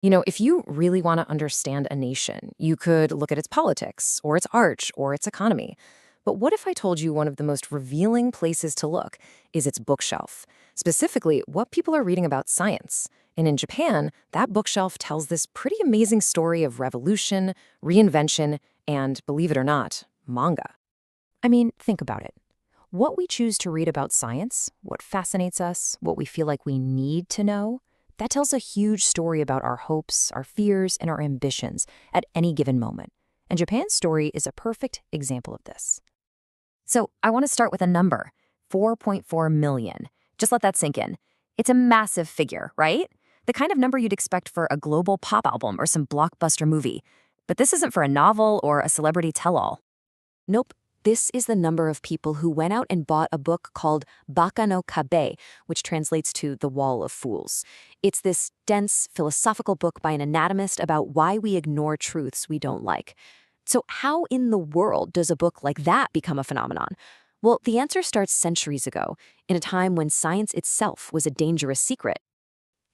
If you really want to understand a nation, you could look at its politics, or its art, or its economy. But what if I told you one of the most revealing places to look is its bookshelf? Specifically, what people are reading about science. And in Japan, that bookshelf tells this pretty amazing story of revolution, reinvention, and, believe it or not, manga. I mean, think about it. What we choose to read about science, what fascinates us, what we feel like we need to know, that tells a huge story about our hopes, our fears, and our ambitions at any given moment. And Japan's story is a perfect example of this. So I want to start with a number, 4.4 million. Just let that sink in. It's a massive figure, right? The kind of number you'd expect for a global pop album or some blockbuster movie. But this isn't for a novel or a celebrity tell-all. Nope. This is the number of people who went out and bought a book called Baka no Kabe, which translates to The Wall of Fools. It's this dense, philosophical book by an anatomist about why we ignore truths we don't like. So how in the world does a book like that become a phenomenon? Well, the answer starts centuries ago, in a time when science itself was a dangerous secret.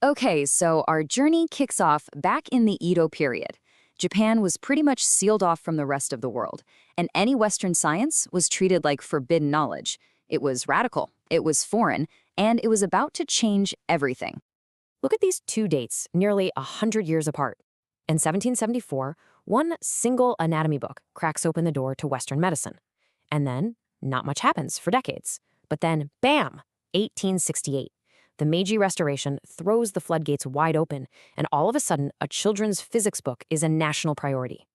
Okay, so our journey kicks off back in the Edo period. Japan was pretty much sealed off from the rest of the world, and any Western science was treated like forbidden knowledge. It was radical, it was foreign, and it was about to change everything. Look at these two dates, nearly 100 years apart. In 1774, one single anatomy book cracks open the door to Western medicine. And then, not much happens for decades. But then, bam, 1868. The Meiji Restoration throws the floodgates wide open, and all of a sudden, a children's physics book is a national priority.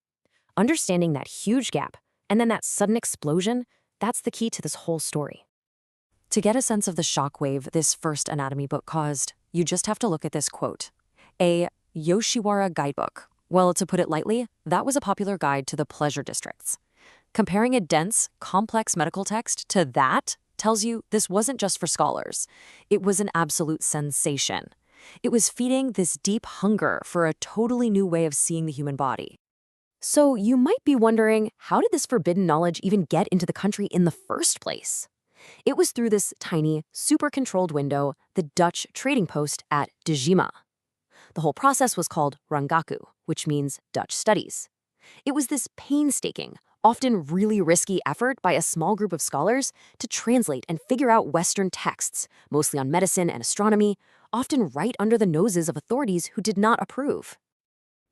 Understanding that huge gap, and then that sudden explosion, that's the key to this whole story. To get a sense of the shockwave this first anatomy book caused, you just have to look at this quote. A Yoshiwara guidebook. Well, to put it lightly, that was a popular guide to the pleasure districts. Comparing a dense, complex medical text to that tells you this wasn't just for scholars. It was an absolute sensation. It was feeding this deep hunger for a totally new way of seeing the human body. So you might be wondering, how did this forbidden knowledge even get into the country in the first place? It was through this tiny, super-controlled window, the Dutch trading post at Dejima. The whole process was called Rangaku, which means Dutch studies. It was this painstaking, often really risky effort by a small group of scholars to translate and figure out Western texts, mostly on medicine and astronomy, often right under the noses of authorities who did not approve.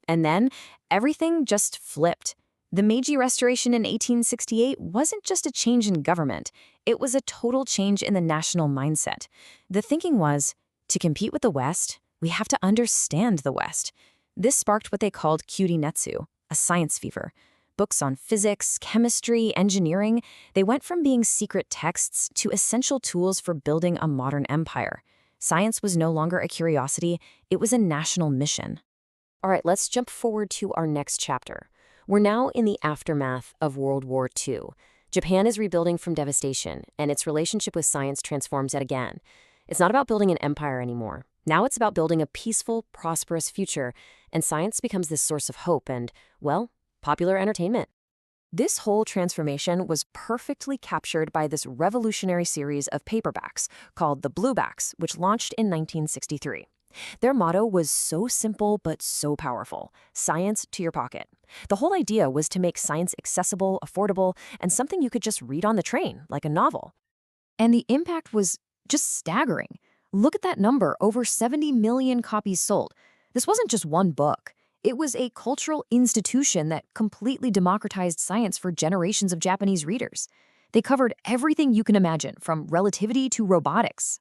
And then, everything just flipped. The Meiji Restoration in 1868 wasn't just a change in government, it was a total change in the national mindset. The thinking was, to compete with the West, we have to understand the West. This sparked what they called Kyuri Netsu, a science fever. Books on physics, chemistry, engineering, they went from being secret texts to essential tools for building a modern empire. Science was no longer a curiosity, it was a national mission. All right, let's jump forward to our next chapter. We're now in the aftermath of World War II. Japan is rebuilding from devastation, and its relationship with science transforms yet again. It's not about building an empire anymore. Now it's about building a peaceful, prosperous future, and science becomes this source of hope and, well, popular entertainment. This whole transformation was perfectly captured by this revolutionary series of paperbacks called the Bluebacks, which launched in 1963. Their motto was so simple but so powerful: science to your pocket. The whole idea was to make science accessible, affordable, and something you could just read on the train, like a novel. And the impact was just staggering. Look at that number, over 70 million copies sold. This wasn't just one book. It was a cultural institution that completely democratized science for generations of Japanese readers. They covered everything you can imagine, from relativity to robotics.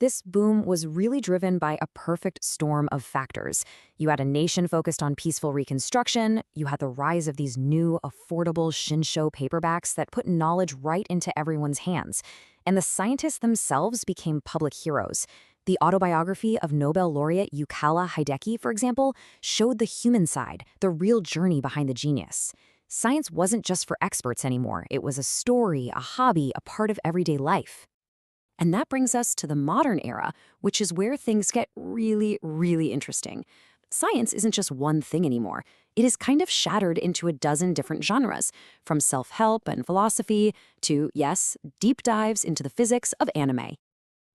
This boom was really driven by a perfect storm of factors. You had a nation focused on peaceful reconstruction, you had the rise of these new, affordable Shinsho paperbacks that put knowledge right into everyone's hands, and the scientists themselves became public heroes. The autobiography of Nobel laureate Yukawa Hideki, for example, showed the human side, the real journey behind the genius. Science wasn't just for experts anymore. It was a story, a hobby, a part of everyday life. And that brings us to the modern era, which is where things get really, really interesting. Science isn't just one thing anymore. It is kind of shattered into a dozen different genres, from self-help and philosophy to, yes, deep dives into the physics of anime.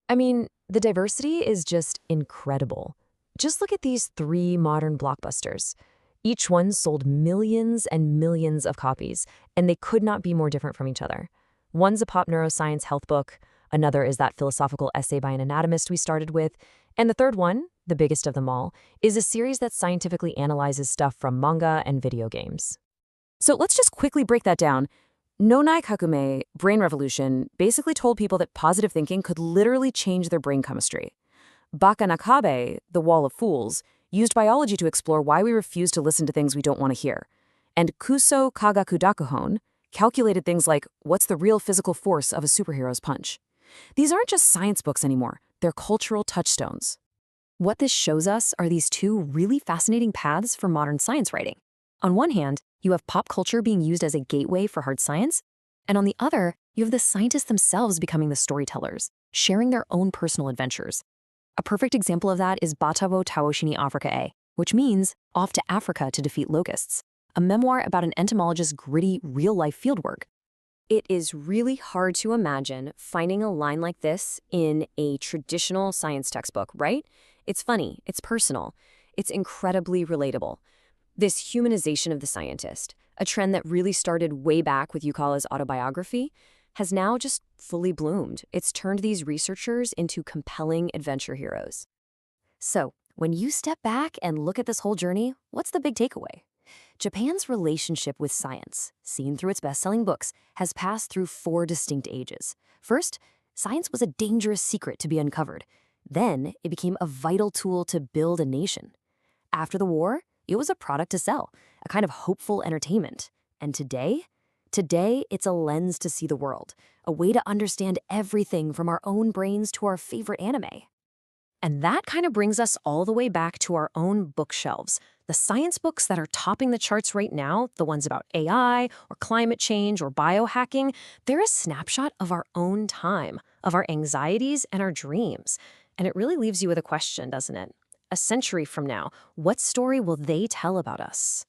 I mean, the diversity is just incredible. Just look at these three modern blockbusters. Each one sold millions and millions of copies, and they could not be more different from each other. One's a pop neuroscience health book, another is that philosophical essay by an anatomist we started with, and the third one, the biggest of them all, is a series that scientifically analyzes stuff from manga and video games. So let's just quickly break that down. Nonai Kakume, Brain Revolution, basically told people that positive thinking could literally change their brain chemistry. Baka Nakabe, The Wall of Fools, used biology to explore why we refuse to listen to things we don't want to hear. And Kuso Kagakudakuhon calculated things like what's the real physical force of a superhero's punch. These aren't just science books anymore, they're cultural touchstones. What this shows us are these two really fascinating paths for modern science writing. On one hand, you have pop culture being used as a gateway for hard science, and on the other, you have the scientists themselves becoming the storytellers, sharing their own personal adventures. A perfect example of that is Batavo Taoshini Africa A, which means Off to Africa to Defeat Locusts, a memoir about an entomologist's gritty, real-life fieldwork. It is really hard to imagine finding a line like this in a traditional science textbook, right? It's funny, it's personal, it's incredibly relatable. This humanization of the scientist, a trend that really started way back with Yukawa's autobiography, has now just fully bloomed. It's turned these researchers into compelling adventure heroes. So, when you step back and look at this whole journey, what's the big takeaway? Japan's relationship with science, seen through its best-selling books, has passed through four distinct ages. First, science was a dangerous secret to be uncovered. Then, it became a vital tool to build a nation. After the war, it was a product to sell, a kind of hopeful entertainment. And today, it's a lens to see the world, a way to understand everything from our own brains to our favorite anime. And that kind of brings us all the way back to our own bookshelves. The science books that are topping the charts right now, the ones about AI or climate change or biohacking, they're a snapshot of our own time, of our anxieties and our dreams. And it really leaves you with a question, doesn't it? A century from now, what story will they tell about us?